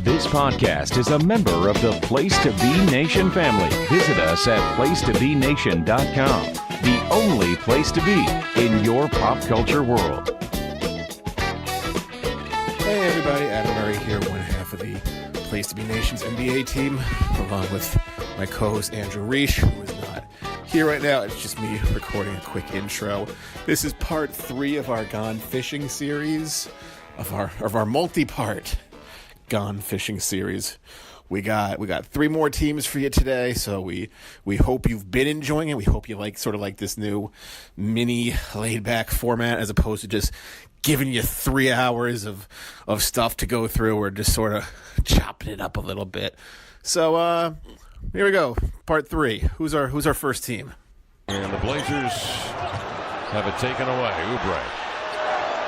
This podcast is a member of the Place to Be Nation family. Visit us at placetobenation.com, the only place to be in your pop culture world. Hey everybody, Adam Murray here, one half of the Place to Be Nation's NBA team, along with my co-host Andrew Riche, who is not here right now. It's just me recording a quick intro. This is part 3 of our Gone Fishing series, of our multi-part Gone Fishing series. We got 3 more teams for you today, so we hope you've been enjoying it. We hope you like this new mini laid-back format as opposed to just giving you 3 hours of stuff to go through. We're just sort of chopping it up a little bit. So here we go, part 3. Who's our first team? And the Blazers have it taken away. Oubre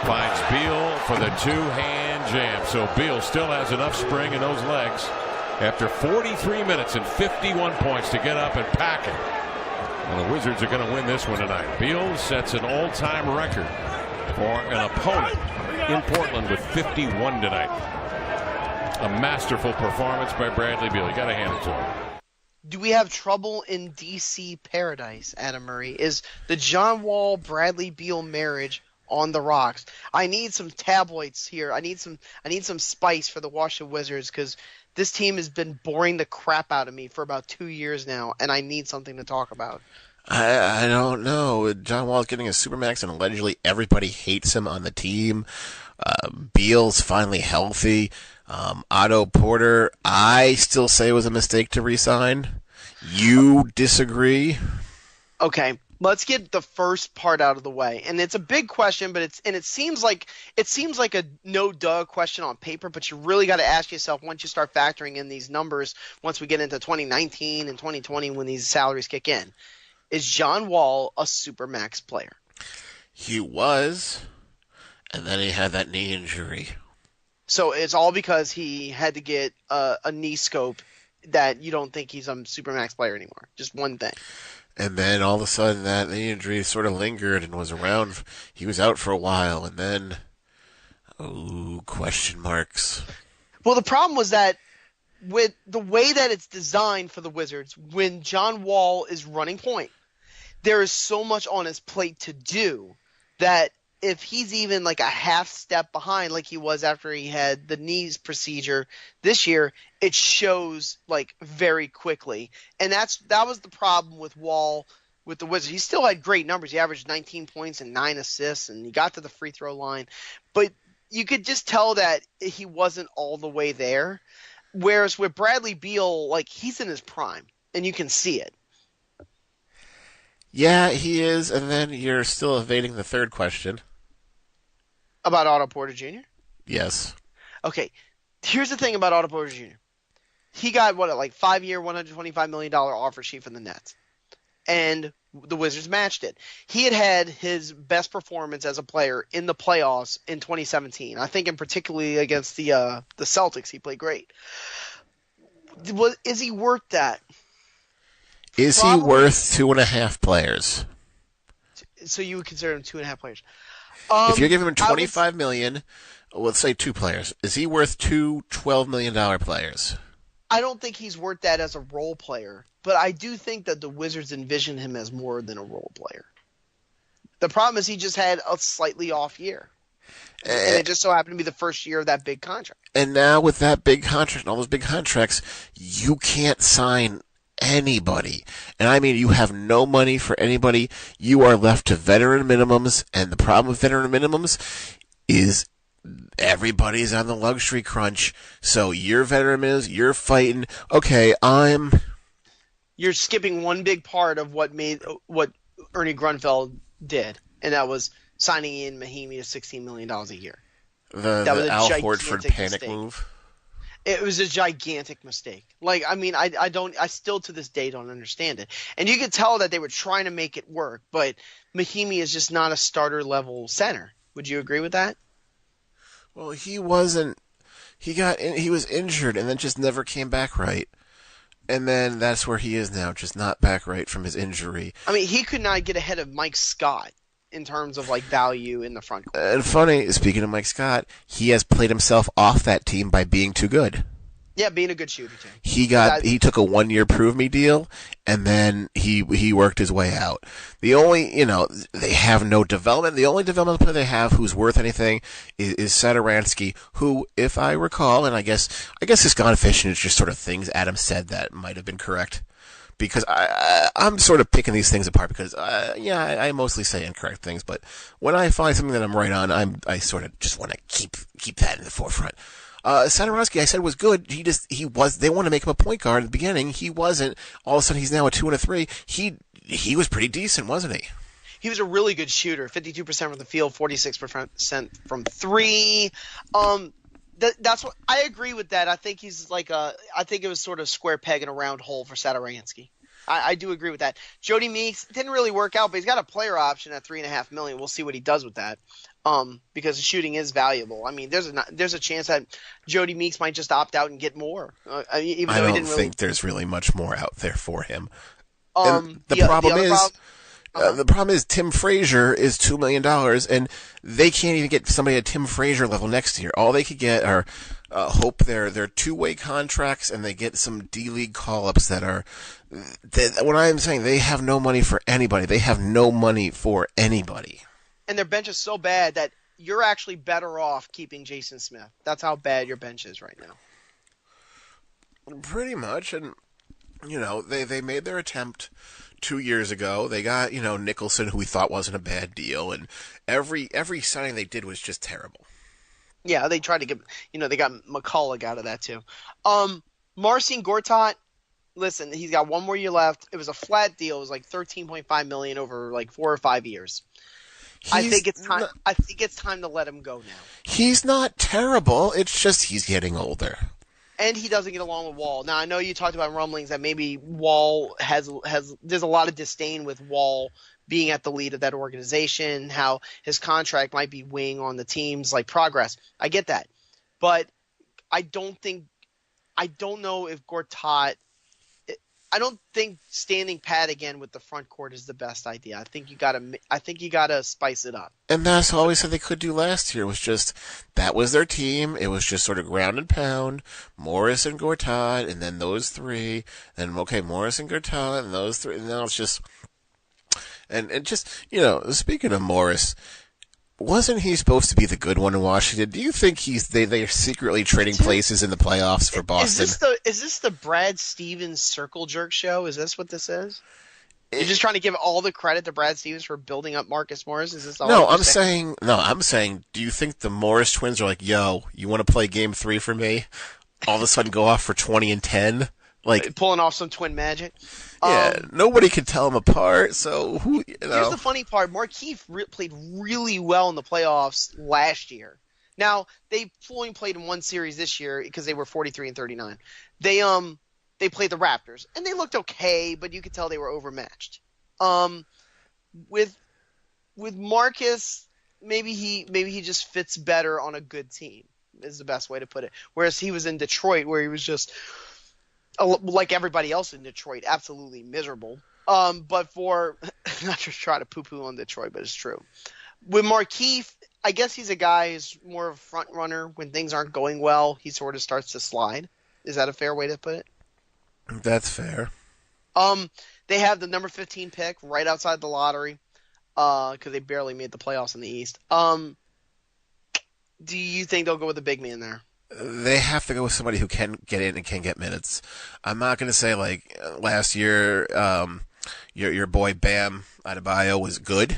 finds Beal for the two-hand jam. So Beal still has enough spring in those legs after 43 minutes and 51 points to get up and pack it. And the Wizards are going to win this one tonight. Beal sets an all-time record for an opponent in Portland with 51 tonight. A masterful performance by Bradley Beal. You got to hand it to him. Do we have trouble in DC paradise, Adam Murray? Is the John Wall Bradley Beal marriage on the rocks? I need some tabloids here. I need some spice for the Washington Wizards because this team has been boring the crap out of me for about 2 years now, and I need something to talk about. I don't know. John Wall's getting a supermax, and allegedly everybody hates him on the team. Beal's finally healthy. Otto Porter, I still say it was a mistake to re-sign. You disagree? Okay, let's get the first part out of the way, and it's a big question, but it seems like a no-duh question on paper, but you really got to ask yourself once you start factoring in these numbers. Once we get into 2019 and 2020, when these salaries kick in, is John Wall a supermax player? He was, and then he had that knee injury. So it's all because he had to get a knee scope that you don't think he's a supermax player anymore. Just one thing. And then all of a sudden that knee injury sort of lingered and was around. He was out for a while, and then, question marks. Well, the problem was that with the way that it's designed for the Wizards, when John Wall is running point, there is so much on his plate to do that if he's even like a half step behind like he was after he had the knees procedure this year, it shows like very quickly. And that was the problem with Wall with the Wizards. He still had great numbers. He averaged 19 points and 9 assists, and he got to the free throw line. But you could just tell that he wasn't all the way there. Whereas with Bradley Beal, like, he's in his prime, and you can see it. Yeah, he is, and then you're still evading the third question. About Otto Porter Jr.? Yes. Okay, here's the thing about Otto Porter Jr. He got, 5-year, $125 million offer sheet from the Nets. And the Wizards matched it. He had his best performance as a player in the playoffs in 2017. I think in particularly against the Celtics, he played great. Is he worth that? Is he worth 2.5 players? So you would consider him 2.5 players? If you're giving him $25 million, let's say 2 players, is he worth 2 $12 million players? I don't think he's worth that as a role player, but I do think that the Wizards envision him as more than a role player. The problem is he just had a slightly off year. And it just so happened to be the first year of that big contract. And now with that big contract and all those big contracts, you can't sign anybody. And I mean, you have no money for anybody. You are left to veteran minimums. And the problem with veteran minimums is everybody's on the luxury crunch. So your veteran minimums, you're fighting. Okay, You're skipping one big part of what Ernie Grunfeld did, and that was signing in Mahimi to $16 million a year. That was Al Horford panic move. It was a gigantic mistake. I still to this day don't understand it. And you could tell that they were trying to make it work, but Mahimi is just not a starter level center. Would you agree with that? Well, he wasn't. He was injured and then just never came back right. And then that's where he is now, just not back right from his injury. I mean, he could not get ahead of Mike Scott in terms of value in the front court. And funny, speaking of Mike Scott, he has played himself off that team by being too good. Yeah, being a good shooter too. He took a 1-year prove me deal, and then he worked his way out. The only, they have no development. The only development player they have who's worth anything is Satoransky, who, if I recall, and I guess this gone fishing is just sort of things Adam said that might have been correct. Because I'm sort of picking these things apart because, I mostly say incorrect things, but when I find something that I'm right on, I sort of just want to keep that in the forefront. Satoransky, I said, was good. They want to make him a point guard at the beginning. He wasn't. All of a sudden, he's now a 2 and a 3. He was pretty decent, wasn't he? He was a really good shooter. 52% from the field, 46% from 3. That's what I agree with that. I think he's I think it was sort of square peg in a round hole for Satoransky. I do agree with that. Jody Meeks didn't really work out, but he's got a player option at $3.5 million. We'll see what he does with that. Because the shooting is valuable. I mean, there's a chance that Jody Meeks might just opt out and get more. I don't think there's really much more out there for him. The problem is Tim Frazier is $2 million, and they can't even get somebody at Tim Frazier level next year. All they could get are hope they're two-way contracts, and they get some D-League call-ups that are. What I'm saying, they have no money for anybody. They have no money for anybody. And their bench is so bad that you're actually better off keeping Jason Smith. That's how bad your bench is right now. Pretty much, and they made their attempt 2 years ago. They got Nicholson, who we thought wasn't a bad deal, and every signing they did was just terrible. Yeah, they tried to get they got McCullough out of that too. Marcin Gortat, listen, he's got 1 more year left. It was a flat deal. It was like $13.5 million over like 4 or 5 years. I think it's time to let him go now. He's not terrible. It's just he's getting older. And he doesn't get along with Wall. Now, I know you talked about rumblings that maybe Wall has there's a lot of disdain with Wall being at the lead of that organization, how his contract might be weighing on the team's progress. I get that. But I don't know if Gortat – I don't think standing pat again with the front court is the best idea. I think you gotta spice it up. And that's all we said they could do last year was just that was their team. It was just sort of ground and pound, Morris and Gortat, and then those 3, and Morris and Gortat, and those 3, and now it's just and just speaking of Morris. Wasn't he supposed to be the good one in Washington? Do you think they're secretly trading places in the playoffs for Boston? Is this the Brad Stevens circle jerk show? Is this what this is? You're just trying to give all the credit to Brad Stevens for building up Marcus Morris? Is this all? No, I'm saying, do you think the Morris twins are like, yo, you want to play game 3 for me? All of a sudden go off for 20 and 10? Pulling off some twin magic? Yeah, nobody can tell them apart. So Here's the funny part: Markieff played really well in the playoffs last year. Now they only played in one series this year because they were 43 and 39. They played the Raptors and they looked okay, but you could tell they were overmatched. With Marcus, maybe he just fits better on a good team is the best way to put it. Whereas he was in Detroit, where he was just like everybody else in Detroit, absolutely miserable. But for not just try to poo-poo on Detroit, but it's true. With Markieff, I guess he's a guy who's more of a front runner. When things aren't going well, he sort of starts to slide. Is that a fair way to put it? That's fair. They have the number 15 pick right outside the lottery because they barely made the playoffs in the East. Do you think they'll go with a big man there? They have to go with somebody who can get in and can get minutes. I'm not going to say like last year, your boy Bam Adebayo was good.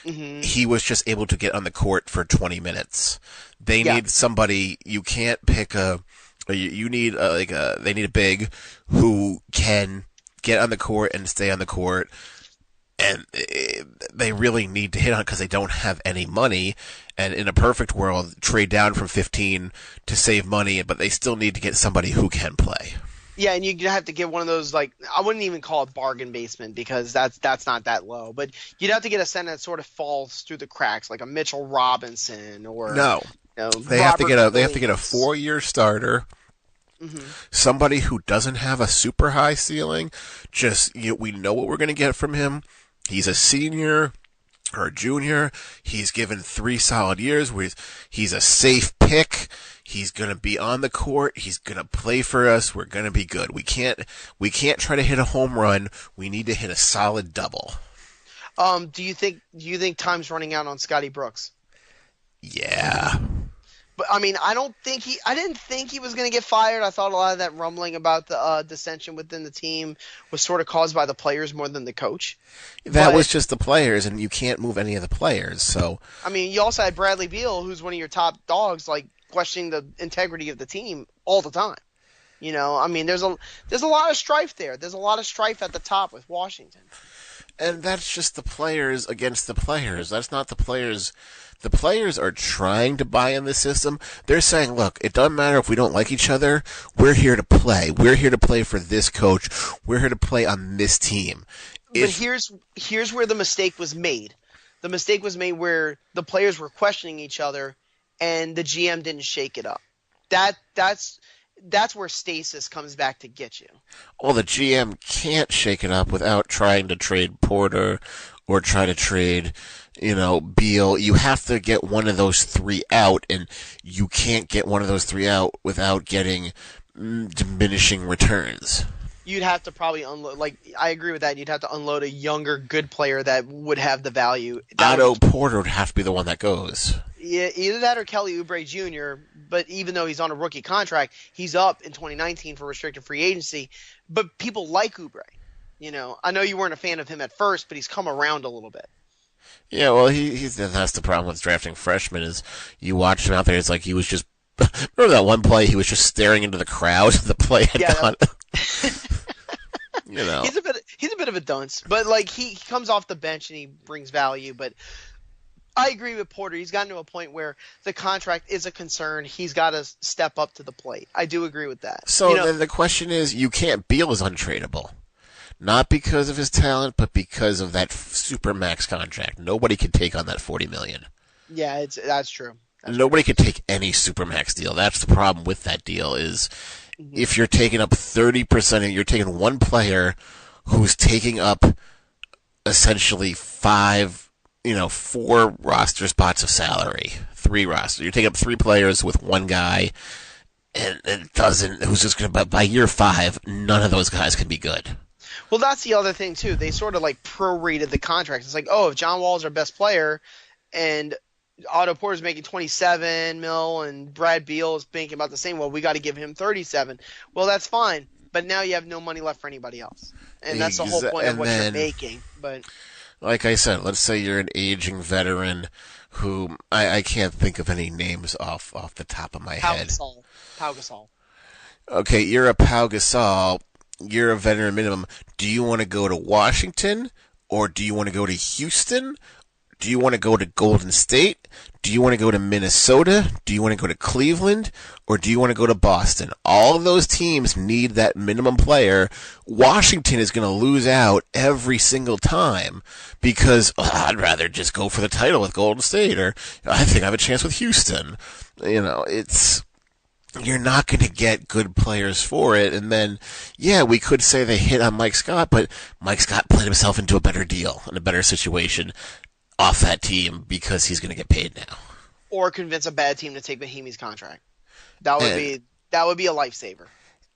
Mm-hmm. He was just able to get on the court for 20 minutes. They need somebody. You can't pick a. You need they need a big who can get on the court and stay on the court. And they really need to hit on it because they don't have any money. And in a perfect world, trade down from 15 to save money, but they still need to get somebody who can play. Yeah, and you have to get one of those, I wouldn't even call it bargain basement because that's not that low. But you'd have to get a center that sort of falls through the cracks, like a Mitchell Robinson or they have to get a 4-year starter. Mm-hmm. Somebody who doesn't have a super high ceiling. We know what we're going to get from him. He's a senior or a junior. He's given 3 solid years where he's a safe pick. He's going to be on the court. He's going to play for us. We're going to be good. We can't try to hit a home run. We need to hit a solid double. Do you think time's running out on Scotty Brooks? Yeah. But I mean, I didn't think he was going to get fired. I thought a lot of that rumbling about the dissension within the team was sort of caused by the players more than the coach. That was just the players, and you can't move any of the players. So I mean, you also had Bradley Beal, who's one of your top dogs, like questioning the integrity of the team all the time. You know, I mean, there's a lot of strife there. There's a lot of strife at the top with Washington. And that's just the players against the players. That's not the players. The players are trying to buy in the system. They're saying, look, it doesn't matter if we don't like each other. We're here to play. We're here to play for this coach. We're here to play on this team. But here's where the mistake was made. The mistake was made where the players were questioning each other and the GM didn't shake it up. That's where stasis comes back to get you. Well, the GM can't shake it up without trying to trade Porter or try to trade, Beal. You have to get one of those three out, and you can't get one of those three out without getting diminishing returns. You'd have to probably unload. Like, I agree with that. You'd have to unload a younger, good player that would have the value. Porter would have to be the one that goes. Yeah, either that or Kelly Oubre Jr., but even though he's on a rookie contract, he's up in 2019 for restricted free agency. But people like Oubre. I know you weren't a fan of him at first, but he's come around a little bit. Yeah, well, that's the problem with drafting freshmen is you watch him out there, it's like he was just – remember that one play? He was just staring into the crowd. The play had gone – He's a bit of a dunce, but like he comes off the bench and he brings value. But I agree with Porter. He's gotten to a point where the contract is a concern. He's got to step up to the plate. I do agree with that. So then the question is, Beal is untradeable, not because of his talent, but because of that supermax contract. Nobody could take on that $40 million. Yeah, that's true. Nobody could take any supermax deal. That's the problem with that deal is. If you're taking up 30%, you're taking one player who's taking up essentially 4 roster spots of salary, 3 rosters. You're taking up 3 players with one guy, and who's just going to, by year 5, none of those guys can be good. Well, that's the other thing, too. They sort of like prorated the contract. It's like, if John Wall's our best player and Otto Porter's making $27 million and Brad Beal is making about the same. Well, we got to give him $37. Well, that's fine, but now you have no money left for anybody else, and that's the whole point of what you're making. But like I said, let's say you're an aging veteran who I can't think of any names off the top of my head. Pau Gasol. Okay, you're a Pau Gasol. You're a veteran minimum. Do you want to go to Washington or do you want to go to Houston? Do you want to go to Golden State? Do you want to go to Minnesota? Do you want to go to Cleveland? Or do you want to go to Boston? All of those teams need that minimum player. Washington is going to lose out every single time because I'd rather just go for the title with Golden State, or I think I have a chance with Houston. You're not going to get good players for it. And then, we could say they hit on Mike Scott, but Mike Scott played himself into a better deal and a better situation off that team because he's going to get paid now. Or convince a bad team to take Mahimi's contract. That would be a lifesaver.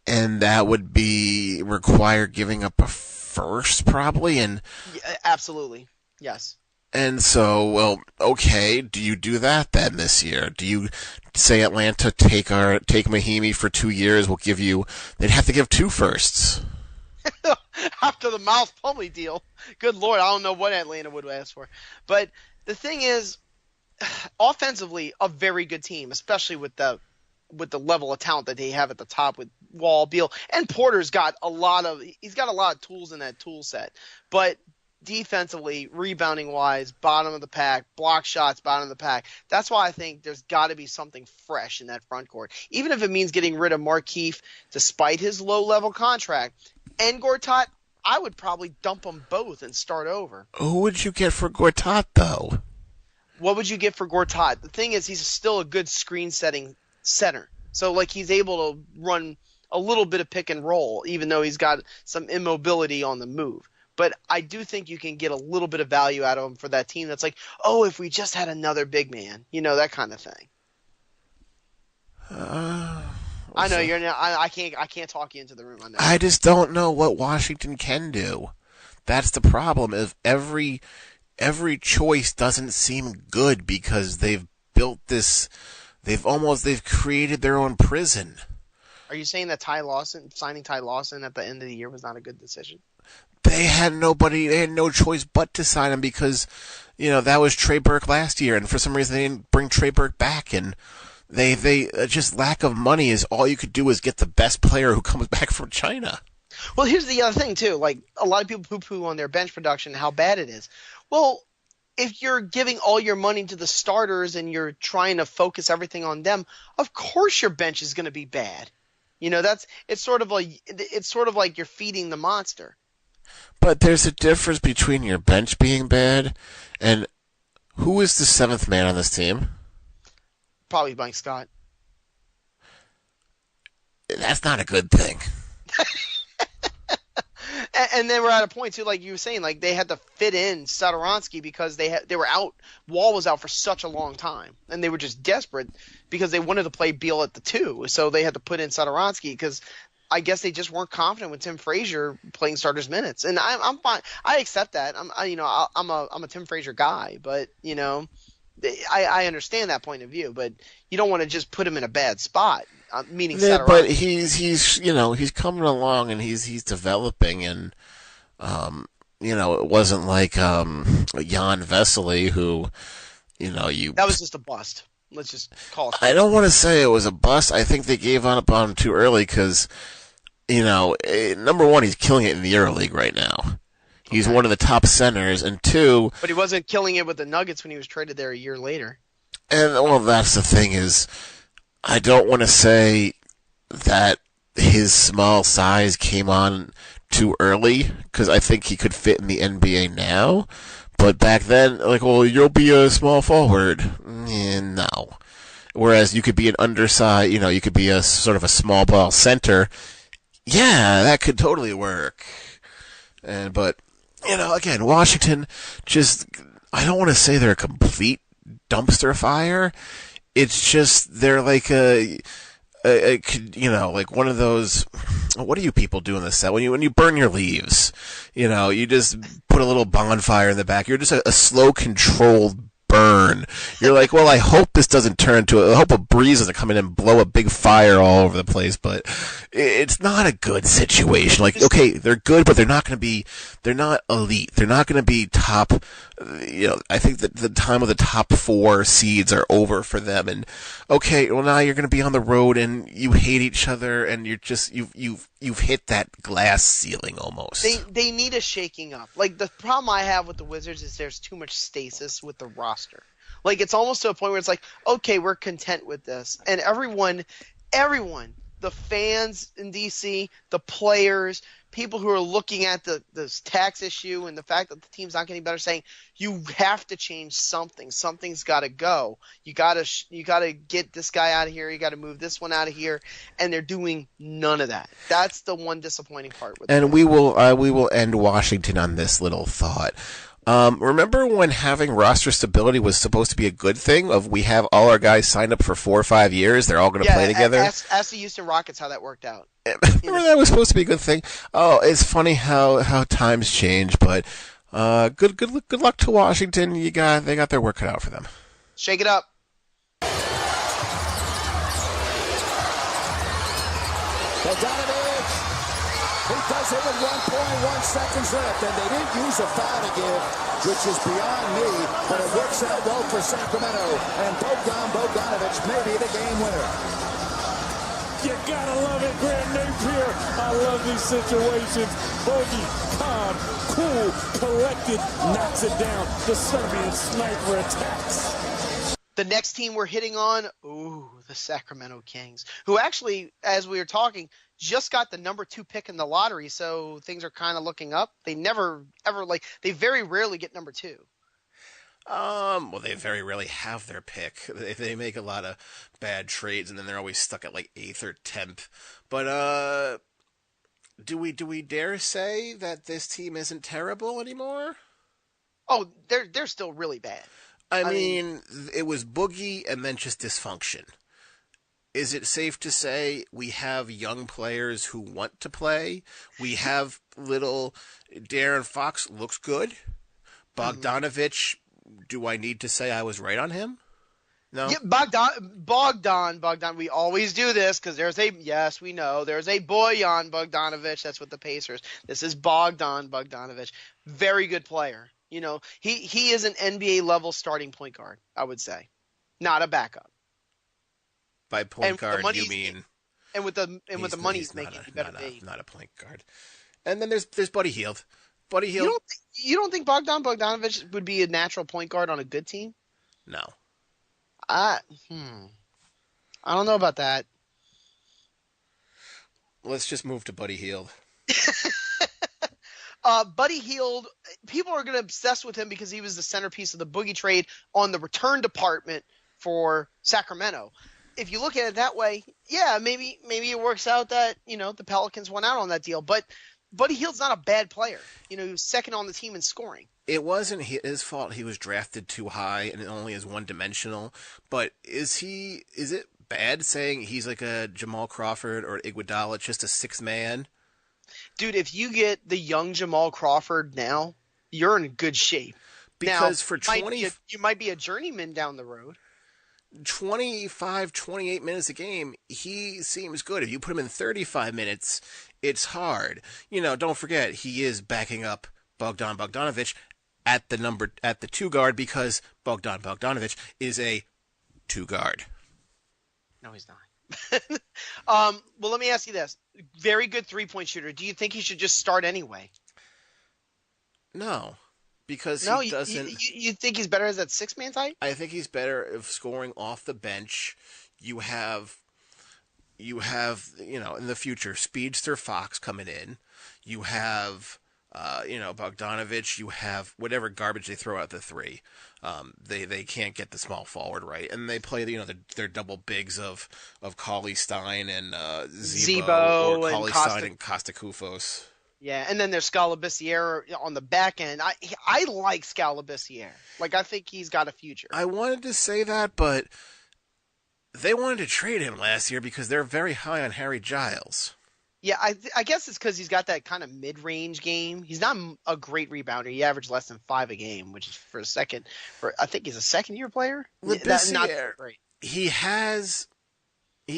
And that would require giving up a first probably. And yeah, absolutely. Yes. And so, okay, do you do that then this year? Do you say Atlanta take Mahimi for 2 years? They'd have to give 2 firsts. After the Miles Plumlee deal, good Lord, I don't know what Atlanta would ask for. But the thing is, offensively, a very good team, especially with the level of talent that they have at the top with Wall, Beal, and Porter's got a lot of tools in that tool set. But defensively, rebounding wise, bottom of the pack, block shots, bottom of the pack. That's why I think there's got to be something fresh in that front court, even if it means getting rid of Markieff despite his low level contract. And Gortat, I would probably dump them both and start over. Who would you get for Gortat, though? What would you get for Gortat? The thing is, he's still a good screen-setting center. So, he's able to run a little bit of pick and roll, even though he's got some immobility on the move. But I do think you can get a little bit of value out of him for that team that's like, if we just had another big man. That kind of thing. I know you're not. I can't talk you into the room on that. I just don't know what Washington can do. That's the problem. If every choice doesn't seem good because they've built this, they've created their own prison. Are you saying that signing Ty Lawson at the end of the year was not a good decision? They had no choice but to sign him because, that was Trey Burke last year, and for some reason they didn't bring Trey Burke back, and they just lack of money is all you could do is get the best player who comes back from China. Well, here's the other thing too. Like, a lot of people poo-poo on their bench production, how bad it is. Well, if you're giving all your money to the starters and you're trying to focus everything on them, of course your bench is going to be bad. It's sort of like you're feeding the monster. But there's a difference between your bench being bad and who is the seventh man on this team? Probably Mike Scott. That's not a good thing. And then we're at a point too, like you were saying, like they had to fit in Satoransky because they were out. Wall was out for such a long time, and they were just desperate because they wanted to play Beal at the 2, so they had to put in Satoransky because I guess they just weren't confident with Tim Frazier playing starters minutes. And I'm fine. I accept that. I'm a Tim Frazier guy, but I understand that point of view. But you don't want to just put him in a bad spot. Meaning Satoransky. But he's coming along and he's developing, and it wasn't like Jan Vesely who that was just a bust. Let's just call it. I don't want to say it was a bust. I think they gave up on him too early because number one, he's killing it in the EuroLeague right now. He's one of the top centers, and two, but he wasn't killing it with the Nuggets when he was traded there a year later. And that's the thing is, I don't want to say that his small size came on too early because I think he could fit in the NBA now. But back then, you'll be a small forward. No. Whereas you could be an undersized, you could be a sort of a small ball center. Yeah, that could totally work. But again, Washington I don't want to say they're a complete dumpster fire. It's just they're like like one of those. What do you people do in the set when you burn your leaves? You just put a little bonfire in the back. You're just a slow, controlled burn. You're like, well, I hope this doesn't turn into I hope a breeze doesn't come in and blow a big fire all over the place. But it's not a good situation. Like, okay, they're good, but they're not elite. They're not going to be top. I think that the time of the top 4 seeds are over for them. And okay, well, now you're going to be on the road and you hate each other and you've hit that glass ceiling almost. They need a shaking up. Like, the problem I have with the Wizards is there's too much stasis with the roster. Like, it's almost to a point where it's like, okay, we're content with this. And everyone, the fans in DC, the players, people who are looking at this tax issue and the fact that the team's not getting better, saying you have to change something. Something's got to go. You got to get this guy out of here. You got to move this one out of here, and they're doing none of that. That's the one disappointing part with it. And we will end Washington on this little thought. Remember when having roster stability was supposed to be a good thing? We have all our guys signed up for 4 or 5 years. They're all going to play together. Ask the Houston Rockets how that worked out. Remember that was supposed to be a good thing? Oh, it's funny how times change, but good luck to Washington. They got their work cut out for them. Shake it up. He does it with 1.1 seconds left, and they didn't use a foul to give, which is beyond me, but it works out well for Sacramento, and Bogdanovich may be the game winner. You gotta love it, Grant Napier. I love these situations. Bogey, calm, cool, collected, knocks it down. The Serbian sniper attacks. The next team we're hitting on, the Sacramento Kings, who actually, as we were talking, just got the number 2 pick in the lottery, so things are kind of looking up. They never, ever, they very rarely get number 2. Well, they very rarely have their pick. They make a lot of bad trades, and then they're always stuck at 8th or 10th. But, do we dare say that this team isn't terrible anymore? Oh, they're still really bad. I mean, it was Boogie and then just dysfunction. is it safe to say we have young players who want to play? We have little Darren Fox looks good. Bogdanovich, do I need to say I was right on him? No. Yeah, Bogdan. We always do this because there's a Bojan Bogdanovich. That's with the Pacers. This is Bogdanovich. Very good player. You know, he is an NBA level starting point guard. I would say, not a backup. By point guard, you mean? And with the money he's making, he better be not a point guard. And then there's Buddy Hield. Buddy Hield. You don't think Bogdanovich would be a natural point guard on a good team? No. I don't know about that. Let's just move to Buddy Hield. Buddy Hield, people are going to obsess with him because he was the centerpiece of the Boogie trade on the return department for Sacramento. If you look at it that way, yeah, maybe it works out that, you know, the Pelicans went out on that deal. But Buddy Hield's not a bad player. You know, he was second on the team in scoring. It wasn't his fault he was drafted too high and it only is one-dimensional. But is it bad saying he's like a Jamal Crawford or Iguodala, just a sixth man? Dude, if you get the young Jamal Crawford now, you're in good shape. Because now, for you might be a journeyman down the road. 25, 28 minutes a game, he seems good. If you put him in 35 minutes, it's hard. You know, don't forget, he is backing up Bogdanovich at the two guard because Bogdanovich is a two guard. No, he's not. Well, let me ask you this. Very good three-point shooter. Do you think he should just start anyway? No. Because no, he doesn't. You think he's better as that six-man type? I think he's better if scoring off the bench. You have, in the future, Speedster Fox coming in. You have, Bogdanovich. You have whatever garbage they throw out the three. They can't get the small forward right, and they play their double bigs of Cauley Stein and Zebo or Cauley Stein and Costa Koufos. Yeah, and then there's Scalabissiere on the back end. I like Scalabissiere. Like, I think he's got a future. I wanted to say that, but they wanted to trade him last year because they're very high on Harry Giles. Yeah, I guess it's because he's got that kind of mid-range game. He's not a great rebounder. He averaged less than 5 a game, which is I think he's a second-year player. That's not great. He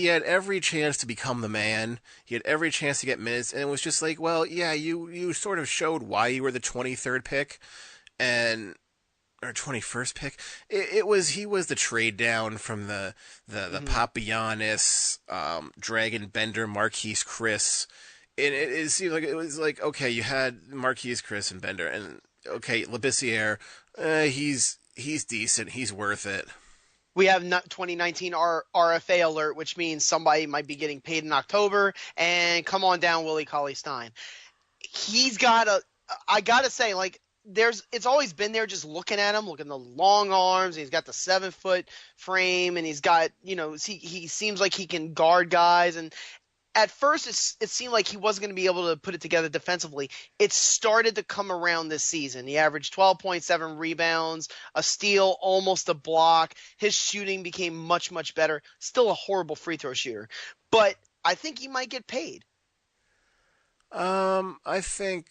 had every chance to become the man. He had every chance to get minutes, and it was just like, well, yeah, you sort of showed why you were the 23rd pick, or 21st pick. He was the trade down from the Papagiannis, Dragon Bender, Marquise Chris, and it seemed like it was like, okay, you had Marquise Chris and Bender, and okay, Labissiere, he's decent, he's worth it. We have 2019 RFA alert, which means somebody might be getting paid in October. And come on down, Willie Cauley-Stein. I got to say, like, it's always been there just looking at him, looking at the long arms. He's got the 7-foot frame, and he's got, he seems like he can guard guys. And at first, it seemed like he wasn't going to be able to put it together defensively. It started to come around this season. He averaged 12.7 rebounds, a steal, almost a block. His shooting became much, much better. Still a horrible free throw shooter. But I think he might get paid. I think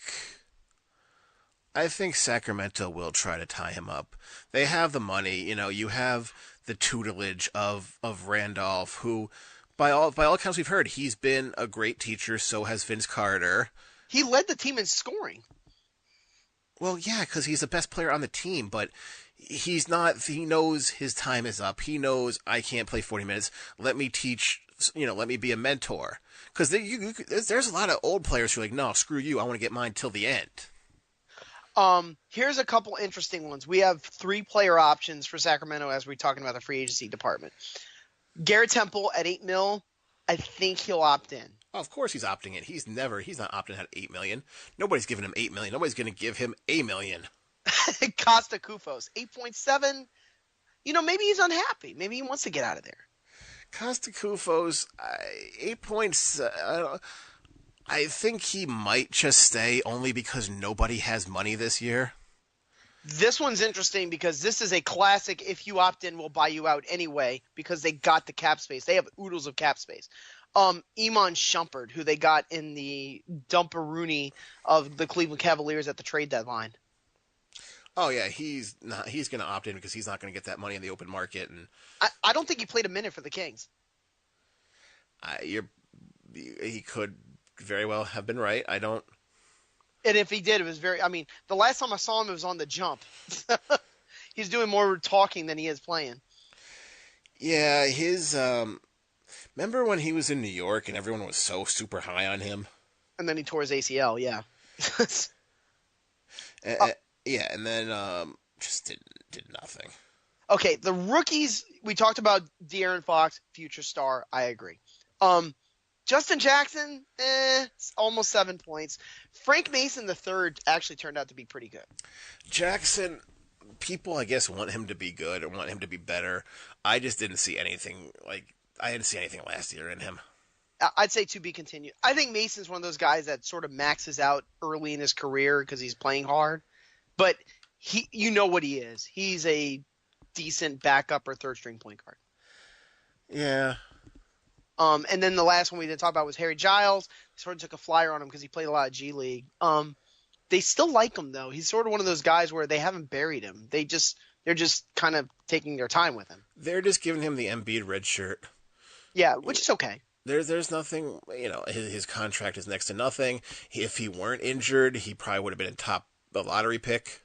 Sacramento will try to tie him up. They have the money. You have the tutelage of Randolph, who... By all accounts we've heard, he's been a great teacher, so has Vince Carter. He led the team in scoring. Well, yeah, because he's the best player on the team, but he's not. He knows his time is up. He knows I can't play 40 minutes. Let me teach, let me be a mentor. Because there's a lot of old players who are like, no, screw you, I want to get mine till the end. Here's a couple interesting ones. We have 3 player options for Sacramento as we're talking about the free agency department. Garrett Temple at $8 million, I think he'll opt in. Oh, of course he's opting in. He's not opting out $8 million. Nobody's giving him $8 million. Nobody's going to give him $1 million. Costa Koufos, 8.7. Maybe he's unhappy. Maybe he wants to get out of there. Costa Koufos, 8.7. I think he might just stay only because nobody has money this year. This one's interesting because this is a classic. If you opt in, we'll buy you out anyway because they got the cap space. They have oodles of cap space. Iman Shumpert, who they got in the dumperoonie of the Cleveland Cavaliers at the trade deadline. Oh yeah, he's going to opt in because he's not going to get that money in the open market, and I don't think he played a minute for the Kings. He could very well have been right. I don't. And if he did, it was the last time I saw him, it was on the jump. He's doing more talking than he is playing. Yeah, remember when he was in New York and everyone was so super high on him? And then he tore his ACL, yeah. Yeah, and then just did nothing. Okay, the rookies, we talked about De'Aaron Fox, future star, I agree. Justin Jackson, almost 7 points. Frank Mason III actually turned out to be pretty good. Jackson, people, I guess, want him to be good or want him to be better. I just didn't see anything last year in him. I'd say to be continued. I think Mason's one of those guys that sort of maxes out early in his career because he's playing hard. But you know what he is. He's a decent backup or third-string point guard. Yeah. And then the last one we didn't talk about was Harry Giles. Sort of took a flyer on him because he played a lot of G League. They still like him though. He's sort of one of those guys where they haven't buried him. They're just kind of taking their time with him. They're just giving him the Embiid red shirt. Yeah, which is okay. There's nothing. His contract is next to nothing. If he weren't injured, he probably would have been the lottery pick.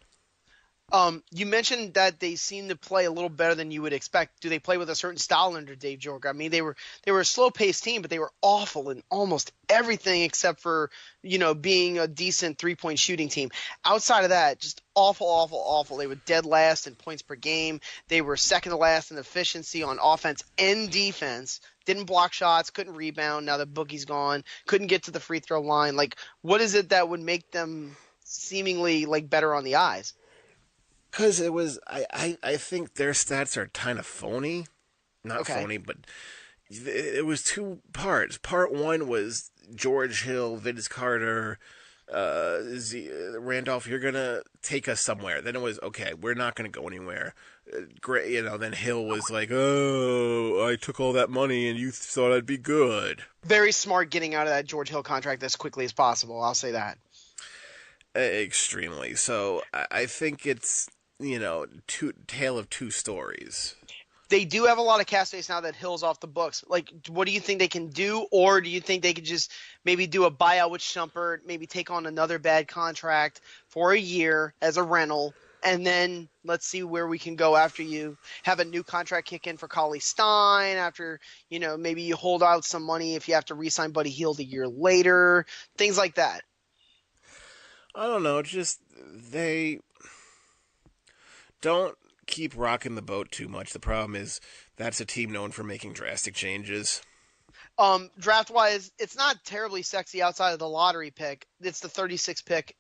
You mentioned that they seem to play a little better than you would expect. Do they play with a certain style under Dave Jorg? I mean, they were a slow-paced team, but they were awful in almost everything except for, being a decent three-point shooting team. Outside of that, just awful, awful, awful. They were dead last in points per game. They were second to last in efficiency on offense and defense. Didn't block shots, couldn't rebound. Now that Boogie's gone, couldn't get to the free throw line. Like, what is it that would make them seemingly better on the eyes? Because it was, I think their stats are kind of phony. Not phony, but it was two parts. Part one was George Hill, Vince Carter, Randolph, you're going to take us somewhere. Then it was, okay, we're not going to go anywhere. Great, then Hill was like, oh, I took all that money and you thought I'd be good. Very smart getting out of that George Hill contract as quickly as possible. I'll say that. Extremely. So I think it's, tale of two stories. They do have a lot of cap space now that Hill's off the books. Like, what do you think they can do? Or do you think they could just maybe do a buyout with Shumpert, maybe take on another bad contract for a year as a rental, and then let's see where we can go after you have a new contract kick in for Cauley Stein, after, maybe you hold out some money if you have to re-sign Buddy Hield a year later, things like that. I don't know, just they don't keep rocking the boat too much. The problem is that's a team known for making drastic changes. Draft-wise, it's not terribly sexy outside of the lottery pick. It's the 36th pick,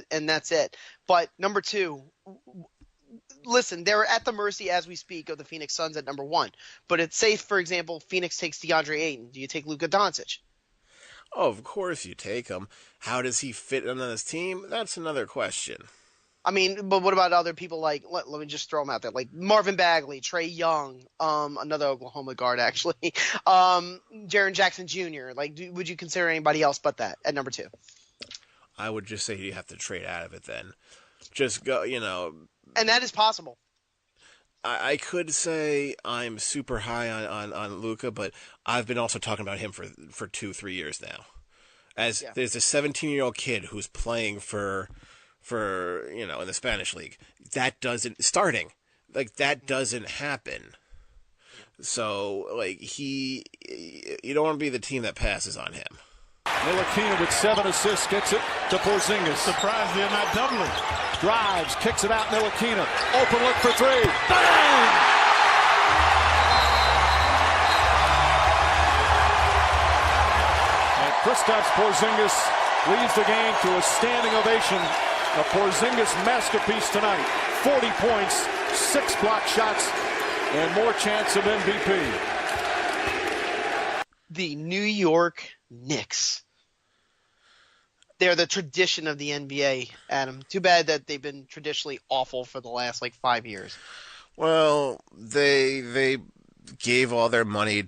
and that's it. But number two, listen, they're at the mercy as we speak of the Phoenix Suns at number one. But it's safe, for example, Phoenix takes DeAndre Ayton. Do you take Luka Doncic? Oh, of course you take him. How does he fit on this team? That's another question. I mean, but what about other people let me just throw them out there, like Marvin Bagley, Trae Young, another Oklahoma guard actually, Jaren Jackson Jr. Would you consider anybody else but that at number two? I would just say you have to trade out of it then. Just go, And that is possible. I could say I'm super high on Luka, but I've been also talking about him for 2-3 years now. There's a 17-year-old kid who's playing for in the Spanish league. That doesn't happen. So you don't want to be the team that passes on him. Ntilikina with 7 assists gets it to Porzingis. Surprised they're not doubling. Drives, kicks it out. Ntilikina open look for three. Bang! And Kristaps Porzingis leads the game to a standing ovation. A Porzingis masterpiece tonight. 40 points, 6 block shots, and more chance of MVP. The New York Knicks. They're the tradition of the NBA, Adam. Too bad that they've been traditionally awful for the last 5 years. Well, they gave all their money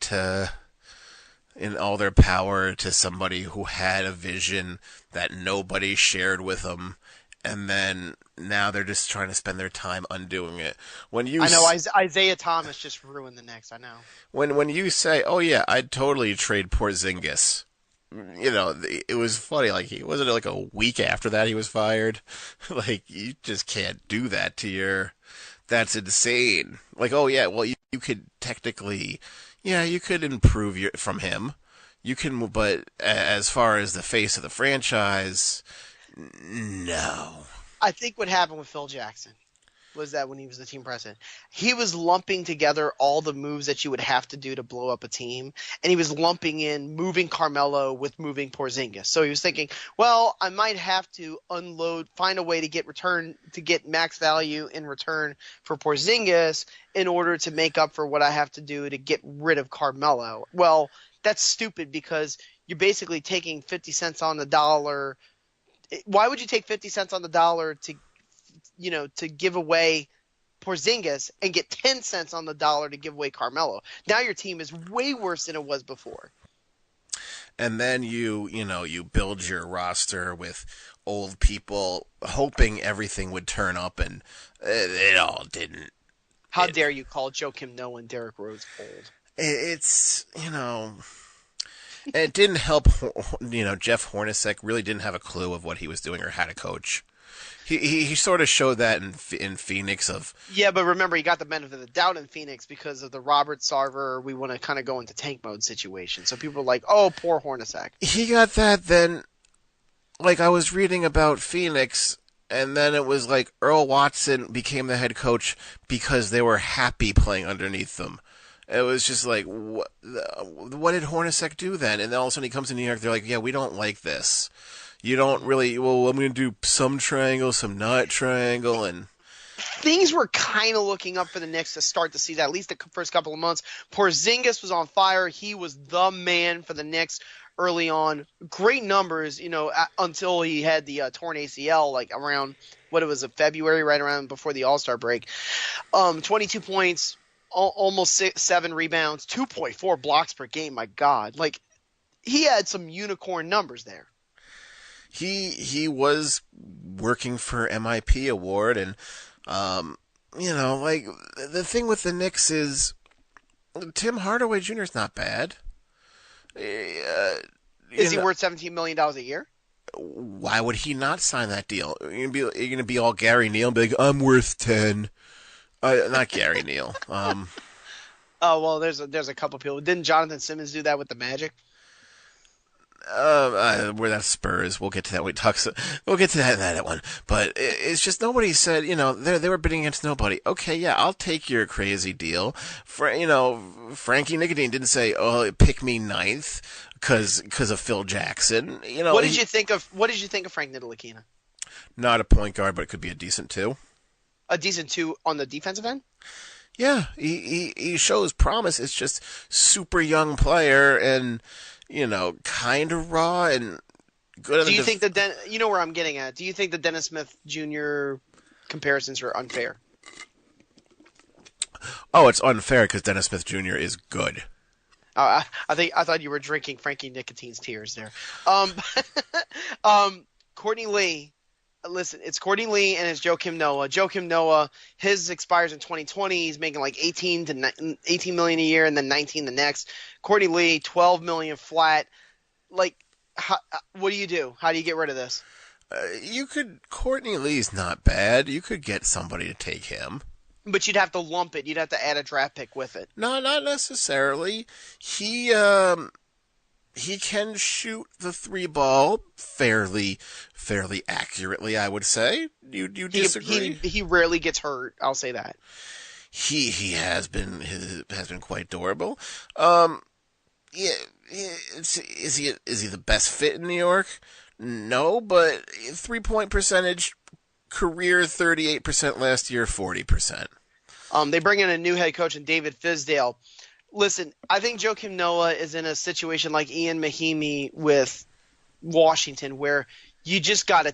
and all their power to somebody who had a vision that nobody shared with them, and then now they're just trying to spend their time undoing it. I know Isaiah Thomas just ruined the Knicks. I know. When you say, "Oh yeah, I'd totally trade Porzingis," it was funny. Wasn't it a week after that he was fired? You just can't do that to that's insane. Oh yeah, well you could technically, you could improve from him. You can, but as far as the face of the franchise, no. I think what happened with Phil Jackson was that when he was the team president, he was lumping together all the moves that you would have to do to blow up a team, and he was lumping in moving Carmelo with moving Porzingis. So he was thinking, well, I might have to find a way to get max value in return for Porzingis in order to make up for what I have to do to get rid of Carmelo. Well, that's stupid because you're basically taking 50 cents on the dollar. Why would you take 50 cents on the dollar to give away Porzingis and get 10 cents on the dollar to give away Carmelo? Now your team is way worse than it was before. And then you build your roster with old people hoping everything would turn up, and it all didn't. How dare you call Joakim Noah and Derrick Rose old? It's, it didn't help, Jeff Hornacek really didn't have a clue of what he was doing or how to coach. He sort of showed that in Phoenix of... Yeah, but remember, he got the benefit of the doubt in Phoenix because of the Robert Sarver, we want to kind of go into tank mode situation. So people are like, oh, poor Hornacek. He got that then, I was reading about Phoenix, and then it was Earl Watson became the head coach because they were happy playing underneath them. It was just what did Hornacek do then? And then all of a sudden he comes to New York, they're like, yeah, we don't like this. You don't really, well, I'm going to do some triangle, some not triangle, and... Things were kind of looking up for the Knicks to start to see that, at least the first couple of months. Porzingis was on fire. He was the man for the Knicks early on. Great numbers, until he had the torn ACL, around, February, right around before the All-Star break. 22 points, almost 7 rebounds, 2.4 blocks per game, my God. He had some unicorn numbers there. He was working for MIP award, and the thing with the Knicks is Tim Hardaway Jr. is not bad. Is he worth $17 million a year? Why would he not sign that deal? You're gonna be all Gary Neal and be like, I'm worth 10. Not Gary Neal. Oh well, there's a couple people. Didn't Jonathan Simmons do that with the Magic? We're that Spurs. We'll get to that when we talk. We'll get to that one. But it's just nobody said, they were bidding against nobody. Okay, yeah, I'll take your crazy deal. Frankie Nicotine didn't say, oh, pick me 9th because of Phil Jackson. What did you think of Frank Ntilikina? Not a point guard, but it could be a decent 2. A decent 2 on the defensive end? Yeah, he shows promise. It's just super young player and. Kind of raw and good. Do you think that you know where I'm getting at? Do you think the Dennis Smith Jr. comparisons are unfair? Oh, it's unfair because Dennis Smith Jr. is good. I thought you were drinking Frankie Nicotine's tears there. Courtney Lee. Listen, it's Courtney Lee and it's Joakim Noah. Joakim Noah, his expires in 2020. He's making 18 million a year and then 19 the next. Courtney Lee, 12 million flat. What do you do? How do you get rid of this? Courtney Lee's not bad. You could get somebody to take him. But you'd have to lump it. You'd have to add a draft pick with it. No, not necessarily. He can shoot the 3 ball fairly accurately, I would say. You disagree? He rarely gets hurt. I'll say that. He has been quite durable. Yeah, is he the best fit in New York? No, but 3-point percentage, career 38% last year, 40%. They bring in a new head coach in David Fizdale. Listen, I think Joakim Noah is in a situation like Ian Mahimi with Washington where you just gotta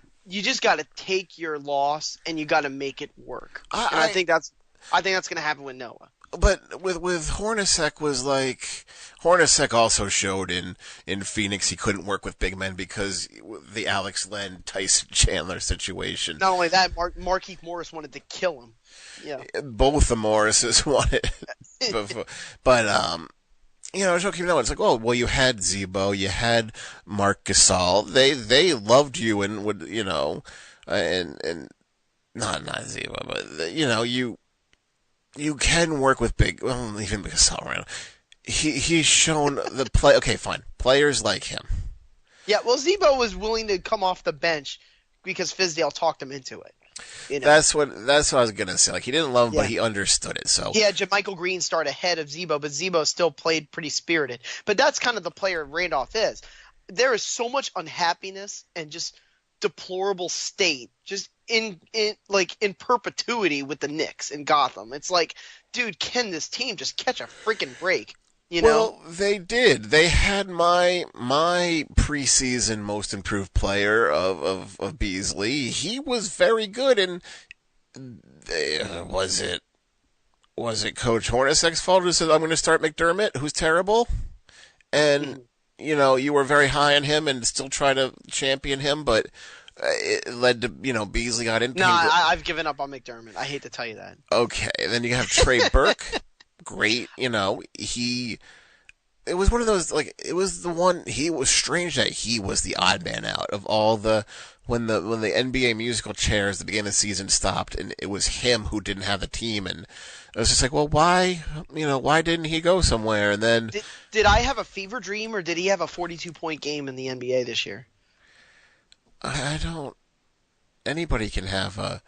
take your loss and you gotta make it work. I think that's gonna happen with Noah. But with Hornacek was like Hornacek also showed in Phoenix he couldn't work with big men because the Alex Len Tyson Chandler situation. Not only that, Markieff Morris wanted to kill him. Yeah, both the Morrises wanted, but Joakim Noah. It's like, oh well, you had Zebo, you had Marc Gasol. They loved you and would and not Zebo, but You can work with even Gasol around. He's shown the play. Okay, fine. Players like him. Yeah, well, Zebo was willing to come off the bench because Fizdale talked him into it. That's what I was gonna say. Like he didn't love him, but he understood it. So yeah, JaMychal Green started ahead of Zebo, but Zebo still played pretty spirited. But that's kind of the player Randolph is. There is so much unhappiness and just deplorable state just in perpetuity with the Knicks in Gotham. It's like, dude, can this team just catch a freaking break? Well, they did. They had my preseason most improved player of Beasley. He was very good, and was it Coach Hornacek's fault who said I'm going to start McDermott, who's terrible, and you were very high on him and still try to champion him, but it led to, Beasley got in. No, I've given up on McDermott. I hate to tell you that. Okay, then you have Trey Burke. Great, it was one of those, it was the one, he was strange that he was the odd man out of all when the NBA musical chairs at the beginning of the season stopped, and it was him who didn't have the team, and I was just like, well, why didn't he go somewhere? And then did I have a fever dream, or did he have a 42-point game in the NBA this year? I don't. Anybody can have a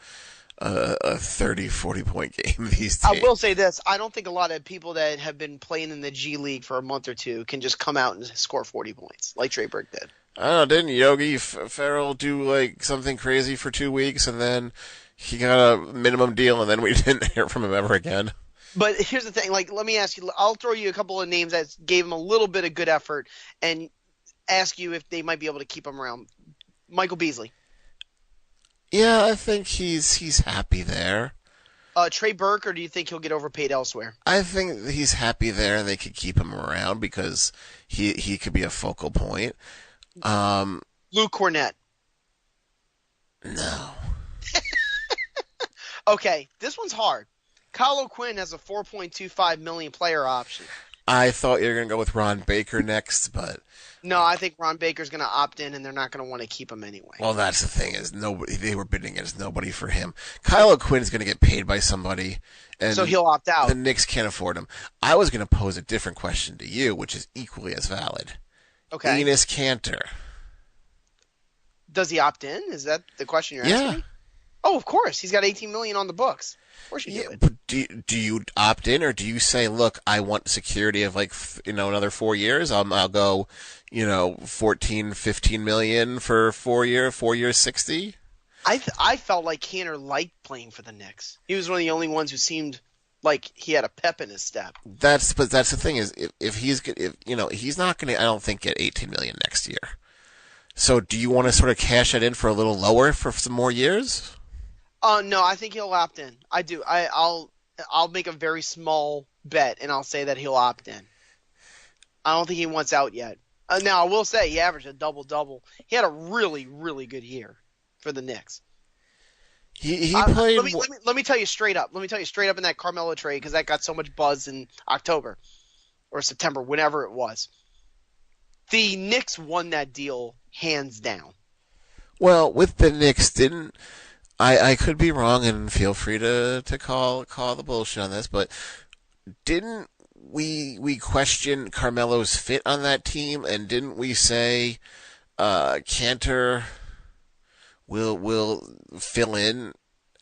30-40 point game these days. I will say this: I don't think a lot of people that have been playing in the G League for a month or two can just come out and score 40 points like Trey Burke did. I don't know. Didn't Yogi Ferrell do something crazy for 2 weeks, and then he got a minimum deal, and then we didn't hear from him ever again? But here's the thing: let me ask you. I'll throw you a couple of names that gave him a little bit of good effort, and ask you if they might be able to keep him around. Michael Beasley. Yeah, I think he's happy there. Trey Burke, or do you think he'll get overpaid elsewhere? I think he's happy there, and they could keep him around because he could be a focal point. Luke Cornett. No. Okay, this one's hard. Kyle O'Quinn has a $4.25 million player option. I thought you were going to go with Ron Baker next, but... No, I think Ron Baker's going to opt in, and they're not going to want to keep him anyway. Well, that's the thing, is they were bidding against nobody for him. Kyle O'Quinn's going to get paid by somebody, and so he'll opt out. The Knicks can't afford him. I was going to pose a different question to you, which is equally as valid. Okay. Enes Kanter. Does he opt in? Is that the question you're asking me? Oh, of course. He's got $18 million on the books. Of course you do it. But do you opt in, or do you say, look, I want security of another 4 years? I'll go, 14, 15 million for 4 years, 60? I felt like Kanter liked playing for the Knicks. He was one of the only ones who seemed like he had a pep in his step. But that's the thing is, if he's not going to, I don't think, get 18 million next year. So do you want to sort of cash it in for a little lower for some more years? No, I think he'll opt in. I do. I'll make a very small bet, and I'll say that he'll opt in. I don't think he wants out yet. Now, I will say he averaged a double-double. He had a really, really good year for the Knicks. He played... Let me tell you straight up. Let me tell you straight up in that Carmelo trade, because that got so much buzz in October or September, whenever it was. The Knicks won that deal hands down. Well, with the Knicks, didn't... I could be wrong, and feel free to call the bullshit on this, but didn't we question Carmelo's fit on that team, and didn't we say Kanter will fill in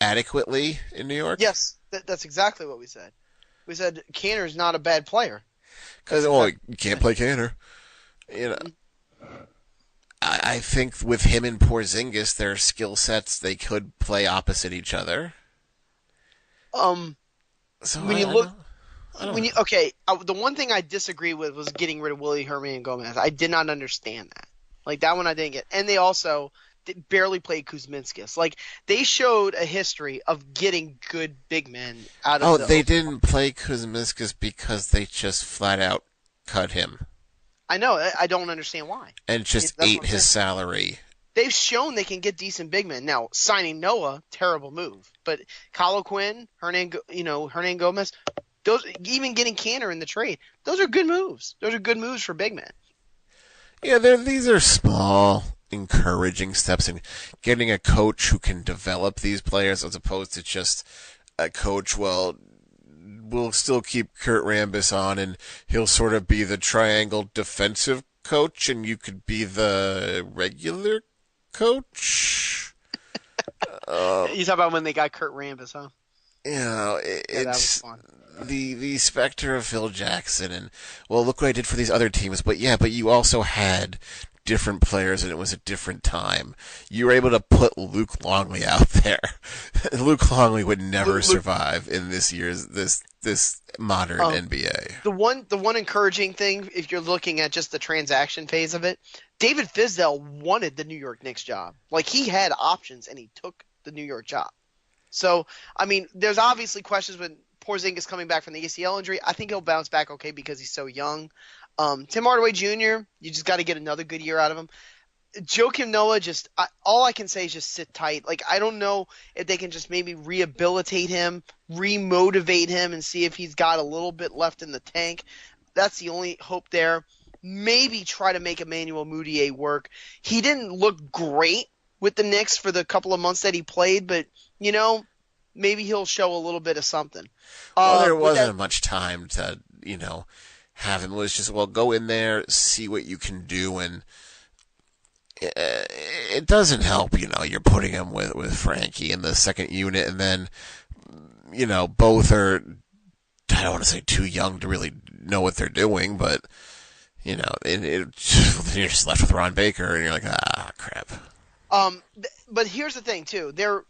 adequately in New York? Yes, that's exactly what we said. We said Kanter's not a bad player. Because you can't play Kanter. I think with him and Porzingis, their skill sets, they could play opposite each other. So when the one thing I disagree with was getting rid of Willie Herman and Gomez. I did not understand that. Like that one, I didn't get. And they barely played Kuzminskis. Like, they showed a history of getting good big men out of they didn't play Kuzminskis because they just flat out cut him. I know. I don't understand why. And just ate his salary. They've shown they can get decent big men. Now, signing Noah, terrible move. But Colloquin, Hernan Gomez, those, even getting Canner in the trade, those are good moves. Those are good moves for big men. Yeah, these are small, encouraging steps in getting a coach who can develop these players as opposed to just a coach, we'll still keep Kurt Rambis on and he'll sort of be the triangle defensive coach and you could be the regular coach. You talk about when they got Kurt Rambis, huh? That was fun. The specter of Phil Jackson and, well, look what I did for these other teams. But you also had different players and it was a different time. You were able to put Luke Longley out there. Luke Longley would never survive in this modern NBA. The one encouraging thing, if you're looking at just the transaction phase of it, David Fizdale wanted the New York Knicks job. Like, he had options and he took the New York job. So, I mean, there's obviously questions when Porzingis coming back from the ACL injury. I think he'll bounce back okay because he's so young. Tim Hardaway Jr., you just got to get another good year out of him. Joakim Noah, all I can say is just sit tight. Like, I don't know if they can just maybe rehabilitate him, remotivate him, and see if he's got a little bit left in the tank. That's the only hope there. Maybe try to make Emmanuel Mudiay work. He didn't look great with the Knicks for the couple of months that he played, but, maybe he'll show a little bit of something. Well, there wasn't much time to, have him. It was just, go in there, see what you can do, and it doesn't help, you're putting him with Frankie in the second unit, and then, both are, I don't want to say too young to really know what they're doing, but, you're just left with Ron Baker, and you're like, crap. But here's the thing, too. They're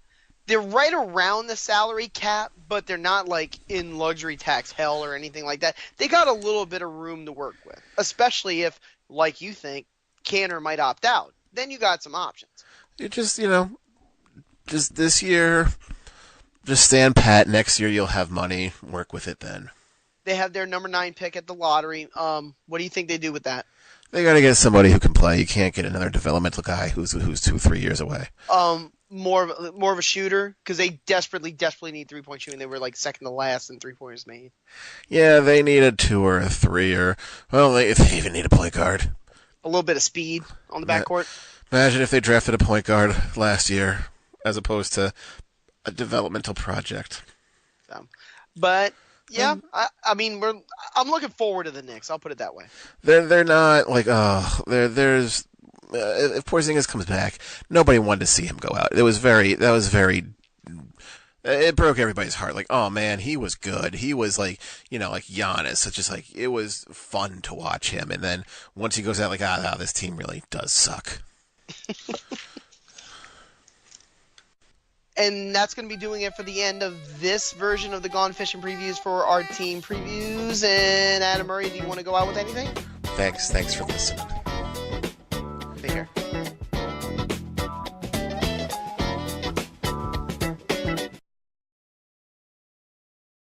right around the salary cap, but they're not like in luxury tax hell or anything like that. They got a little bit of room to work with, especially if, like you think, Canner might opt out. Then you got some options. You just this year, just stand pat. Next year you'll have money. Work with it then. They have their number 9 pick at the lottery. What do you think they do with that? They got to get somebody who can play. You can't get another developmental guy who's 2-3 years away. More of a shooter because they desperately need 3-point shooting. They were like second to last in 3-pointers made. Yeah, they need a 2 or a 3 if they even need a point guard. A little bit of speed on the backcourt. Imagine if they drafted a point guard last year as opposed to a developmental project. But yeah, I'm looking forward to the Knicks. I'll put it that way. They're not like there's. If Porzingis comes back, nobody wanted to see him go out. It broke everybody's heart. Like, oh man, he was good. He was like Giannis. It's just like, it was fun to watch him. And then once he goes out, like, this team really does suck. And that's going to be doing it for the end of this version of the Gone Fishing previews for our team previews. And Adam Murray, do you want to go out with anything? Thanks for listening.